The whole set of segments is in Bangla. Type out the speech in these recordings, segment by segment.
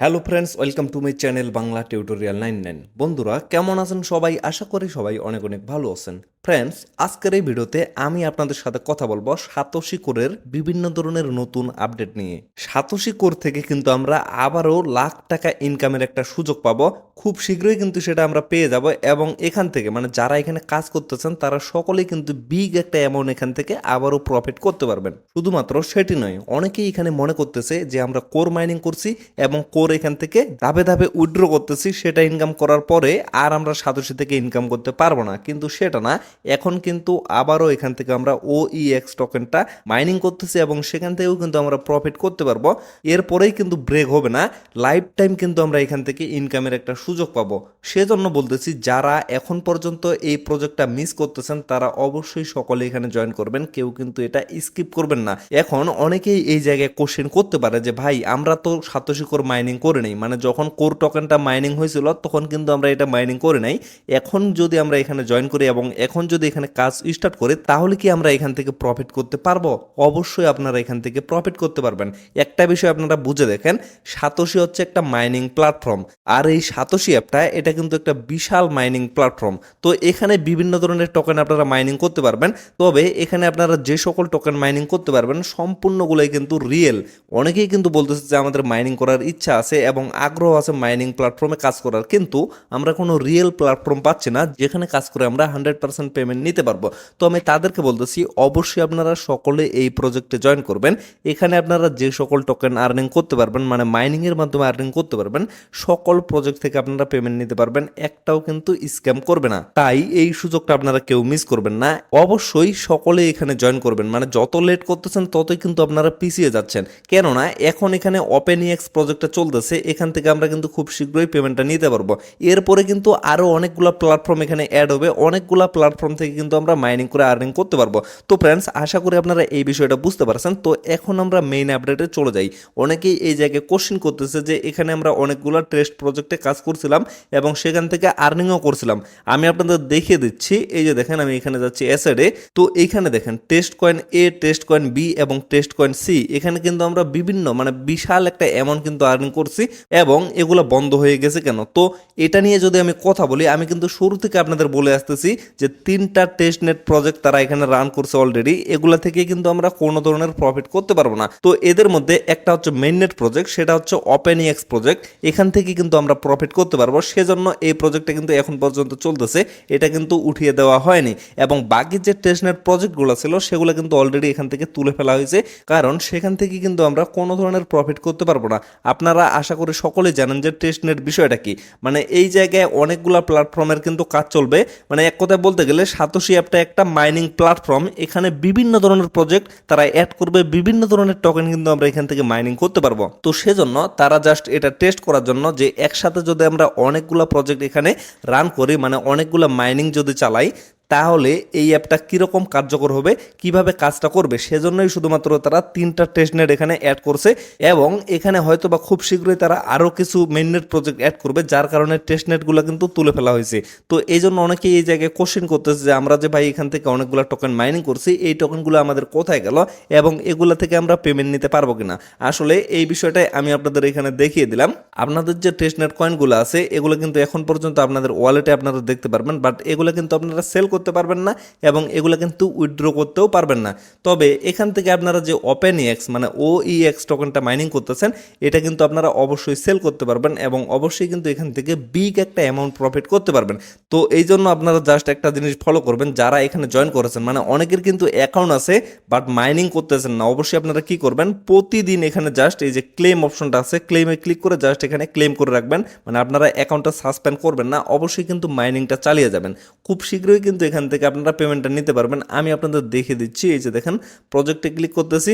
Hello friends, welcome to my channel Bangla tutorial 99। বন্ধুরা কেমন আছেন সবাই? আশা করি সবাই অনেক অনেক ভালো আছেন। ফ্রেন্ডস, আজকের এই ভিডিওতে আমি আপনাদের সাথে কথা বলবো সাতোশি কোরের বিভিন্ন ধরনের নতুন আপডেট নিয়ে। সাতোশি কোর থেকে কিন্তু আমরা আবারও লাখ টাকা ইনকামের একটা সুযোগ পাবো। খুব শীঘ্রই কিন্তু সেটা আমরা পেয়ে যাব এবং এখান থেকে মানে যারা এখানে কাজ করতেছেন তারা সকলেই কিন্তু বিগ একটা অ্যামাউন্ট এখান থেকে আবারও প্রফিট করতে পারবেন। শুধুমাত্র সেটি নয়, অনেকেই এখানে মনে করতেছে যে আমরা কোর মাইনিং করছি এবং কোর এখান থেকে ধাপে ধাপে উইথড্র করতেছি, সেটা ইনকাম করার পরে আর আমরা সাতোশি থেকে ইনকাম করতে পারবো না। কিন্তু সেটা না, এখন কিন্তু আবারও এখান থেকে আমরা ওইএক্স টোকেনটা মাইনিং করতেছি এবং সেখান থেকেও কিন্তু আমরা প্রফিট করতে পারবো। এরপরেই কিন্তু ব্রেক হবে না, লাইফ টাইম কিন্তু আমরা এখান থেকে ইনকামের একটা সুযোগ পাবো। সেজন্য বলতেছি যারা এখন পর্যন্ত এই প্রজেক্টটা মিস করতেছেন তারা অবশ্যই সকলে এখানে জয়েন করবেন, কেউ কিন্তু এটা স্কিপ করবেন না। এখন অনেকেই এই জায়গায় কোশ্চেন করতে পারে যে ভাই আমরা তো সাতোশি কোর মাইনিং করে নেই, মানে যখন কোর টোকেনটা মাইনিং হয়েছিল তখন কিন্তু আমরা এটা মাইনিং করে নাই, এখন যদি আমরা এখানে জয়েন করি এবং এখন যদি এখানে কাজ স্টার্ট করি তাহলে কি আমরা এখান থেকে প্রফিট করতে পারবো? অবশ্যই আপনারা এখান থেকে প্রফিট করতে পারবেন। একটা বিষয় আপনারা বুঝে দেখেন, সাতোশি হচ্ছে একটা মাইনিং প্ল্যাটফর্ম, আর এই সাতোশি অ্যাপটা এটা কিন্তু একটা বিশাল মাইনিং প্ল্যাটফর্ম। তো এখানে বিভিন্ন ধরনের টোকেন আপনারা মাইনিং করতে পারবেন, তবে এখানে আপনারা যে সকল টোকেন মাইনিং করতে পারবেন সম্পূর্ণগুলোই কিন্তু রিয়েল। অনেকেই কিন্তু বলতেছে যে আমাদের মাইনিং করার ইচ্ছা আছে এবং আগ্রহ আছে মাইনিং প্ল্যাটফর্মে কাজ করার, কিন্তু আমরা কোনো রিয়েল প্ল্যাটফর্ম পাচ্ছি না যেখানে কাজ করে আমরা 100% পেমেন্ট নিতে পারবো। তো আমি তাদেরকে বলতেছি অবশ্যই আপনারা সকলে এই প্রজেক্টে জয়েন করবেন। এখানে আপনারা যে সকল টোকেন আর্নিং করতে পারবেন, মানে মাইনিং এর মাধ্যমে আর্নিং করতে পারবেন, সকল প্রজেক্ট থেকে আপনারা পেমেন্ট নিতে পারবেন, একটাও কিন্তু স্ক্যাম করবে না। তাই এই সুযোগটা আপনারা কেউ মিস করবেন না, অবশ্যই সকলে এখানে জয়েন করবেন। মানে যত লেট করতেছেন ততই কিন্তু আপনারা পিছিয়ে যাচ্ছেন, কেননা এখন এখানে ওপেনএক্স প্রজেক্টটা চলতেছে, এখান থেকে আমরা কিন্তু খুব শীঘ্রই পেমেন্টটা নিতে পারবো। এরপরে কিন্তু আরো অনেকগুলো প্ল্যাটফর্ম এখানে অ্যাড হবে, অনেকগুলো প্ল্যাটফর্ম থেকে কিন্তু আমরা মাইনিং করে আর্নিং করতে পারবো। তো ফ্রেন্ডস, আশা করি আপনারা এই বিষয়টা বুঝতে পারছেন। তো এখন আমরা মেইন আপডেটে চলে যাই। অনেকেই এই জায়গায় কোশ্চেন করতেছে যে এখানে আমরা অনেকগুলো টেস্ট প্রজেক্টে কাজ করছিলাম এবং সেখান থেকে আর্নিংও করছিলাম। আমি আপনাদের দেখিয়ে দিচ্ছি, এই যে দেখেন আমি এখানে যাচ্ছি অ্যাসেটে। তো এইখানে দেখেন টেস্ট কয়েন এ, টেস্ট কয়েন বি এবং টেস্ট কয়েন সি, এখানে কিন্তু আমরা বিভিন্ন মানে বিশাল একটা অ্যামাউন্ট কিন্তু আর্নিং করছি এবং এগুলো বন্ধ হয়ে গেছে কেন? তো এটা নিয়ে যদি আমি কথা বলি, আমি কিন্তু শুরু থেকে আপনাদের বলে আসতেছি যে 3টা টেস্টনেট প্রজেক্ট তারা এখানে রান করছে অলরেডি, এগুলা থেকে কিন্তু আমরা কোনো ধরনের প্রফিট করতে পারবো না। তো এদের মধ্যে একটা হচ্ছে মেইননেট প্রজেক্ট, সেটা হচ্ছে ওপেনএক্স প্রজেক্ট, এখান থেকে কিন্তু আমরা প্রফিট করতে পারবো। সেজন্য এই প্রজেক্টটা কিন্তু এখন পর্যন্ত চলতেছে, এটা কিন্তু উঠিয়ে দেওয়া হয়নি এবং বাকি যে টেস্টনেট প্রজেক্টগুলো ছিল সেগুলো কিন্তু অলরেডি এখান থেকে তুলে ফেলা হয়েছে, কারণ সেখান থেকে কিন্তু আমরা কোনো ধরনের প্রফিট করতে পারবো না। আপনারা আশা করি সকলেই জানেন যে টেস্টনেট বিষয়টা কি। মানে এই জায়গায় অনেকগুলা প্ল্যাটফর্মের কিন্তু কাজ চলবে, মানে এক কথায় বলতে গেলে সাতোশি অ্যাপটা একটা মাইনিং প্ল্যাটফর্ম, এখানে বিভিন্ন ধরনের প্রজেক্ট তারা অ্যাড করবে, বিভিন্ন ধরনের টোকেন কিন্তু আমরা এখান থেকে মাইনিং করতে পারবো। তো সেজন্য তারা জাস্ট এটা টেস্ট করার জন্য যে একসাথে যদি আমরা অনেকগুলা প্রজেক্ট এখানে রান করি, মানে অনেকগুলা মাইনিং যদি চালাই, তাহলে এই অ্যাপটা কীরকম কার্যকর হবে, কিভাবে কাজটা করবে, সেজন্যই শুধুমাত্র তারা 3টা টেস্টনেট এখানে অ্যাড করছে এবং এখানে হয়তো বা খুব শীঘ্রই তারা আরও কিছু মেইননেট প্রজেক্ট অ্যাড করবে, যার কারণে টেস্টনেটগুলো কিন্তু তুলে ফেলা হয়েছে। তো এই জন্য অনেকেই এই জায়গায় কোশ্চেন করতেছে যে আমরা যে ভাই এখান থেকে অনেকগুলো টোকেন মাইনিং করছি, এই টোকেনগুলো আমাদের কোথায় গেল এবং এগুলো থেকে আমরা পেমেন্ট নিতে পারবো কিনা। আসলে এই বিষয়টাই আমি আপনাদের এখানে দেখিয়ে দিলাম। আপনাদের যে টেস্টনেট কয়েনগুলো আছে এগুলো কিন্তু এখন পর্যন্ত আপনাদের ওয়ালেটে আপনারা দেখতে পারবেন, বাট এগুলো কিন্তু আপনারা সেল করতে পারবেন না এবং এগুলো কিন্তু উইথড্র করতেও পারবেন না। তবে এখান থেকে আপনারা যে ওপেনএক্স মানে ওইএক্স টোকেনটা মাইনিং করতেছেন, এটা কিন্তু আপনারা অবশ্যই সেল করতে পারবেন এবং অবশ্যই কিন্তু এখান থেকে বিগ একটা অ্যামাউন্ট প্রফিট করতে পারবেন। তো এই জন্য আপনারা জাস্ট একটা জিনিস ফলো করবেন, যারা এখানে জয়েন করেছেন, মানে অনেকের কিন্তু অ্যাকাউন্ট আছে বাট মাইনিং করতেছেন না, অবশ্যই আপনারা কি করবেন, প্রতিদিন এখানে জাস্ট এই যে ক্লেম অপশনটা আছে, ক্লেমে ক্লিক করে জাস্ট এখানে ক্লেম করে রাখবেন। মানে আপনারা অ্যাকাউন্টটা সাসপেন্ড করবেন না, অবশ্যই কিন্তু মাইনিংটা চালিয়ে যাবেন। খুব শীঘ্রই কিন্তু এখান থেকে আপনারা পেমেন্টটা নিতে পারবেন। আমি আপনাদের দেখিয়ে দিচ্ছি, এই যে দেখেন প্রজেক্টে ক্লিক করতেছি,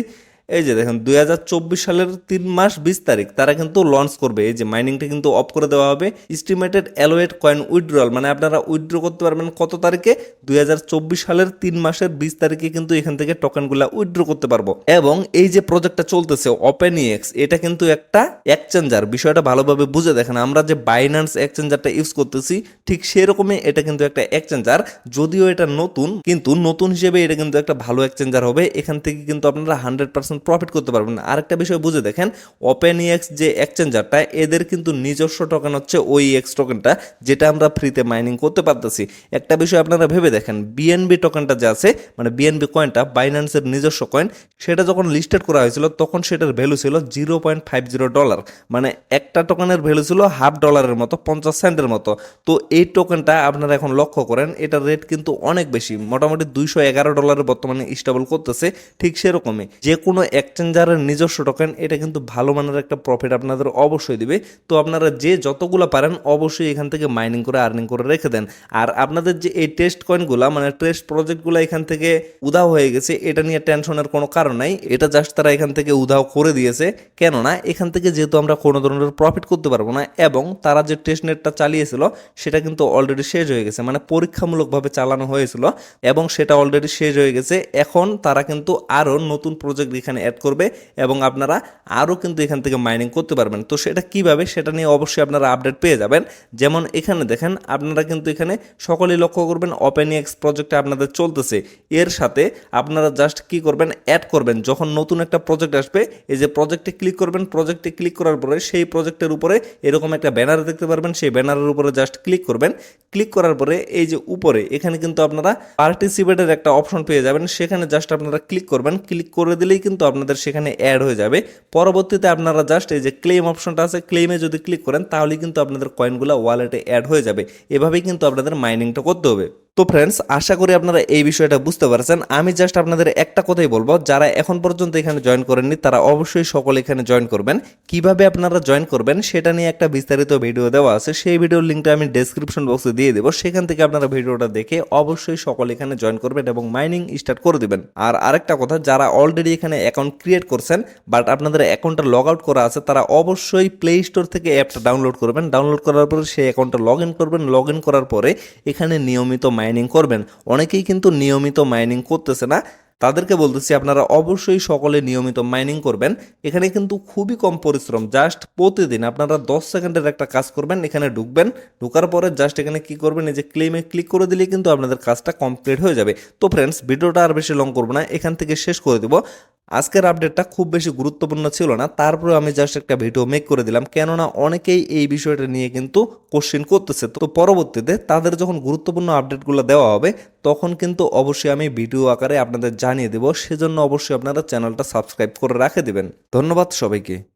এই যে দেখেন 2024 সালের 3 মাস 20 তারিখ তারা কিন্তু লঞ্চ করবে। এই যে মাইনিংটা কিন্তু অফ করে দেওয়া হবে। এস্টিমেটেড অ্যালোয়েট কয়েন উইথড্রল, মানে আপনারা উইথড্র করতে পারবেন কত তারিখে, 2024 সালের 3 মাসের 20 তারিখে কিন্তু এখান থেকে টোকেনগুলো উইথড্র করতে পারবো। এবং এই যে প্রজেক্টটা চলতেছে ওপেনএক্স, এটা কিন্তু একটা এক্সচেঞ্জার, বিষয়টা ভালোভাবে বুঝে দেখেন। আমরা যে বাইন্যান্স এক্সচেঞ্জারটা ইউজ করতেছি ঠিক সেরকমই এটা কিন্তু একটা এক্সচেঞ্জার, যদিও এটা নতুন, কিন্তু নতুন হিসেবে এটা কিন্তু একটা ভালো এক্সচেঞ্জার হবে। এখান থেকে কিন্তু আপনারা 100% 100% প্রফিট করতে পারবেন। আরেকটা বিষয় বুঝে দেখেন, ওপেনএক্স যে এক্সচেঞ্জারটা, এদের কিন্তু নিজস্ব টোকেন হচ্ছে ওই এক্স টোকেনটা, যেটা আমরা ফ্রিতে মাইনিং করতে পারতেছি। একটা বিষয় আপনারা ভেবে দেখেন, বিএনবি টোকেনটা যে আছে, মানে বিএনবি কয়েনটা বাইন্যান্সের নিজস্ব কয়েন, সেটা যখন লিস্টেড করা হয়েছিল তখন সেটার ভ্যালু ছিল $0.50, মানে একটা টোকেনের ভ্যালু ছিল $0.50 মতো, 50 সেন্টের মতো। তো এই টোকেনটা আপনারা এখন লক্ষ্য করেন, এটার রেট কিন্তু অনেক বেশি, মোটামুটি $211 বর্তমানে স্টেবল করতেছে। ঠিক সেরকমই যে কোনো এক্সচেঞ্জারের নিজস্ব টোকেন, এটা কিন্তু ভালো মানের একটা প্রফিট আপনাদের অবশ্যই দিবে। তো আপনারা যে যতগুলো পারেন অবশ্যই এখান থেকে মাইনিং করে আর্নিং করে রেখে দেন। আর আপনাদের যে এই টেস্ট কয়েনগুলা, মানে টেস্ট প্রজেক্টগুলো এখান থেকে উধাও হয়ে গেছে, এটা নিয়ে টেনশনের কোনো কারণ নাই। এটা জাস্ট তারা এখান থেকে উধাও করে দিয়েছে, কেননা এখান থেকে যেহেতু আমরা কোনো ধরনের প্রফিট করতে পারবো না, এবং তারা যে টেস্ট নেটটা চালিয়েছিল সেটা কিন্তু অলরেডি শেষ হয়ে গেছে, মানে পরীক্ষামূলকভাবে চালানো হয়েছিল এবং সেটা অলরেডি শেষ হয়ে গেছে। এখন তারা কিন্তু আরও নতুন প্রজেক্ট এখানে অ্যাড করবে এবং আপনারা আরও কিন্তু এখান থেকে মাইনিং করতে পারবেন। তো সেটা কিভাবে, সেটা নিয়ে অবশ্যই আপনারা আপডেট পেয়ে যাবেন। যেমন এখানে দেখেন, আপনারা কিন্তু এখানে সকলেই লক্ষ্য করবেন ওপেনএক্স প্রজেক্টটা আপনাদের চলতেছে, এর সাথে আপনারা জাস্ট কি করবেন, অ্যাড করবেন। যখন নতুন একটা প্রজেক্ট আসবে, এই যে প্রজেক্টে ক্লিক করবেন, প্রজেক্টে ক্লিক করার পরে সেই প্রজেক্টের উপরে এরকম একটা ব্যানার দেখতে পারবেন, সেই ব্যানারের উপরে জাস্ট ক্লিক করবেন। ক্লিক করার পরে এই যে উপরে এখানে কিন্তু আপনারা পার্টিসিপেটের একটা অপশন পেয়ে যাবেন, সেখানে জাস্ট আপনারা ক্লিক করবেন। ক্লিক করে দিলেই কিন্তু আপনাদের সেখানে অ্যাড হয়ে যাবে। পরবর্তীতে আপনারা জাস্ট এই যে ক্লেম অপশনটা আছে, ক্লেমে যদি ক্লিক করেন তাহলে কিন্তু আপনাদের কয়েনগুলো ওয়ালেটে অ্যাড হয়ে যাবে। এভাবেই কিন্তু আপনাদের মাইনিংটা করতে হবে। তো ফ্রেন্ডস, আশা করি আপনারা এই বিষয়টা বুঝতে পারছেন। আমি জাস্ট আপনাদের একটা কথাই বলবো, যারা এখন পর্যন্ত এখানে জয়েন করেননি তারা অবশ্যই সকলে এখানে জয়েন করবেন। কিভাবে আপনারা জয়েন করবেন সেটা নিয়ে একটা বিস্তারিত ভিডিও দেওয়া আছে, সেই ভিডিওর লিঙ্কটা আমি ডেসক্রিপশন বক্সে দিয়ে দেবো, সেখান থেকে আপনারা ভিডিওটা দেখে অবশ্যই সকলে এখানে জয়েন করবেন এবং মাইনিং স্টার্ট করে দিবেন। আর আরেকটা কথা, যারা অলরেডি এখানে অ্যাকাউন্ট ক্রিয়েট করছেন বাট আপনাদের অ্যাকাউন্টটা লগ আউট করা আছে, তারা অবশ্যই প্লে স্টোর থেকে অ্যাপটা ডাউনলোড করবেন। ডাউনলোড করার পরে সেই অ্যাকাউন্টটা লগ ইন করবেন। লগ ইন করার পরে এখানে নিয়মিত মাইনিং করবেন। অনেকেই কিন্তু নিয়মিত মাইনিং করতেছে না, তাদেরকে বলতেছি আপনারা অবশ্যই সকলে নিয়মিত মাইনিং করবেন। এখানে কিন্তু খুবই কম পরিশ্রম, জাস্ট প্রতিদিন আপনারা 10 সেকেন্ডের একটা কাজ করবেন। এখানে ঢুকবেন, ঢুকার পরে জাস্ট এখানে কি করবেন, এই যে ক্লেমে ক্লিক করে দিলে কিন্তু আপনাদের কাজটা কমপ্লিট হয়ে যাবে। তো ফ্রেন্ডস, ভিডিওটা আর বেশি লং করবো না, এখান থেকে শেষ করে দেবো। আজকের আপডেটটা খুব বেশি গুরুত্বপূর্ণ ছিল না, তারপরে আমি জাস্ট একটা ভিডিও মেক করে দিলাম, কেননা অনেকেই এই বিষয়টা নিয়ে কিন্তু কোশ্চেন করতেছে। তো পরবর্তীতে তাদের যখন গুরুত্বপূর্ণ আপডেটগুলো দেওয়া হবে তখন কিন্তু অবশ্যই আমি ভিডিও আকারে আপনাদের জানিয়ে দেবো। সেজন্য অবশ্যই আপনারা চ্যানেলটা সাবস্ক্রাইব করে রাখে দিবেন। ধন্যবাদ সবাইকে।